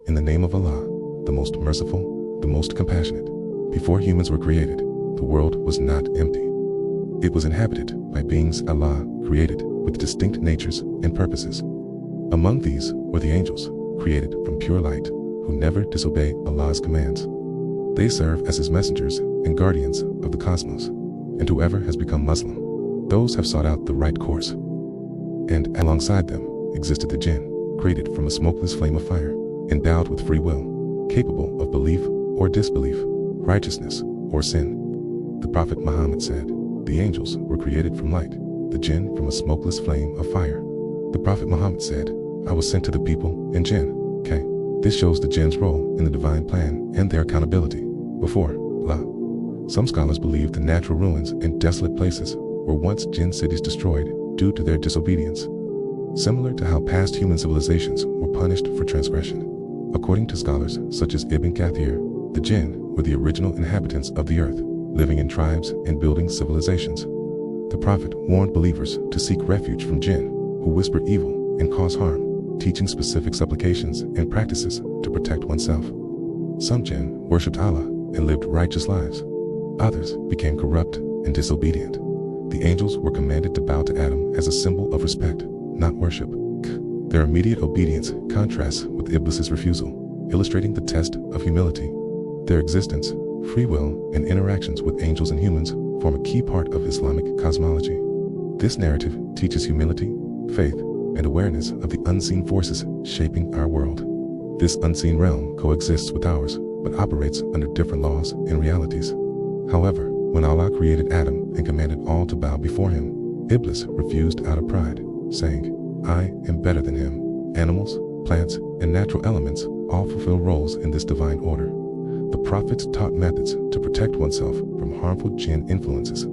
In the name of Allah, the most merciful, the most compassionate. Before humans were created, the world was not empty. It was inhabited by beings Allah created with distinct natures and purposes. Among these were the angels, created from pure light, who never disobey Allah's commands. They serve as His messengers and guardians of the cosmos, and whoever has become Muslim, those have sought out the right course. And alongside them existed the Jinn, created from a smokeless flame of fire, endowed with free will, capable of belief or disbelief, righteousness or sin. The Prophet Muhammad said, the angels were created from light, the Jinn from a smokeless flame of fire. The Prophet Muhammad said, I was sent to the people and Jinn. Okay. This shows the Jinn's role in the divine plan and their accountability before Allah. Some scholars believe the natural ruins and desolate places were once Jinn cities destroyed due to their disobedience, similar to how past human civilizations were punished for transgression. According to scholars such as Ibn Kathir, the Jinn were the original inhabitants of the earth, living in tribes and building civilizations. The Prophet warned believers to seek refuge from Jinn, who whisper evil and cause harm, teaching specific supplications and practices to protect oneself. Some Jinn worshipped Allah and lived righteous lives. Others became corrupt and disobedient. The angels were commanded to bow to Adam as a symbol of respect, not worship. Their immediate obedience contrasts with Iblis's refusal, illustrating the test of humility. Their existence, free will, and interactions with angels and humans form a key part of Islamic cosmology. This narrative teaches humility, faith, and awareness of the unseen forces shaping our world. This unseen realm coexists with ours, but operates under different laws and realities. However, when Allah created Adam and commanded all to bow before him, Iblis refused out of pride, saying, I am better than him. Animals, plants, and natural elements all fulfill roles in this divine order. The prophets taught methods to protect oneself from harmful Jinn influences,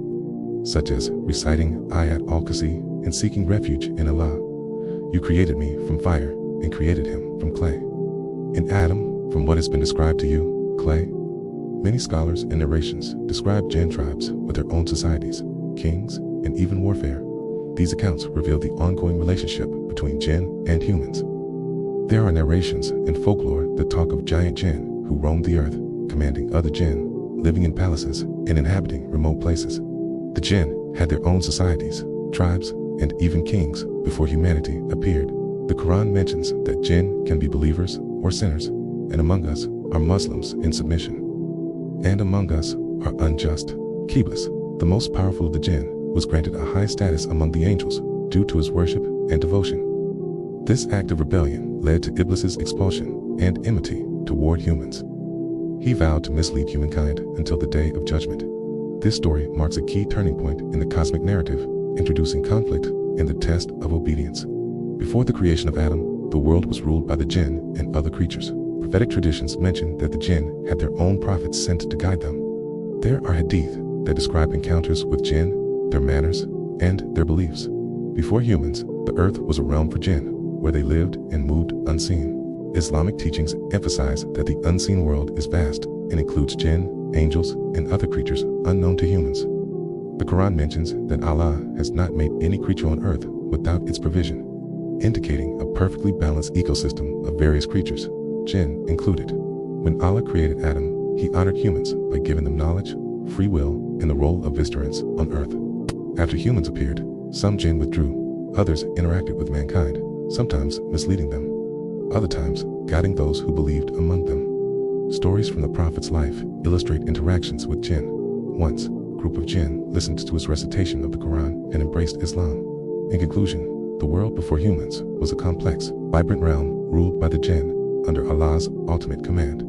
such as reciting Ayat al-Kursi and seeking refuge in Allah. You created me from fire and created him from clay. In Adam, from what has been described to you, clay. Many scholars and narrations describe Jinn tribes with their own societies, kings, and even warfare. These accounts reveal the ongoing relationship between Jinn and humans. There are narrations and folklore that talk of giant Jinn who roamed the earth, commanding other Jinn, living in palaces and inhabiting remote places. The Jinn had their own societies, tribes, and even kings before humanity appeared. The Qur'an mentions that Jinn can be believers or sinners, and among us are Muslims in submission, and among us are unjust. Iblis, the most powerful of the Jinn, was granted a high status among the angels due to his worship and devotion. This act of rebellion led to Iblis's expulsion and enmity toward humans. He vowed to mislead humankind until the day of judgment. This story marks a key turning point in the cosmic narrative, introducing conflict and the test of obedience. Before the creation of Adam, the world was ruled by the Jinn and other creatures. Prophetic traditions mention that the Jinn had their own prophets sent to guide them. There are hadith that describe encounters with Jinn, their manners, and their beliefs. Before humans, the earth was a realm for Jinn, where they lived and moved unseen. Islamic teachings emphasize that the unseen world is vast and includes Jinn, angels, and other creatures unknown to humans. The Quran mentions that Allah has not made any creature on earth without its provision, indicating a perfectly balanced ecosystem of various creatures, Jinn included. When Allah created Adam, He honored humans by giving them knowledge, free will, and the role of vicegerents on earth. After humans appeared, some Jinn withdrew, others interacted with mankind, sometimes misleading them, other times guiding those who believed among them. Stories from the Prophet's life illustrate interactions with Jinn. Once, a group of Jinn listened to his recitation of the Quran and embraced Islam. In conclusion, the world before humans was a complex, vibrant realm ruled by the Jinn under Allah's ultimate command.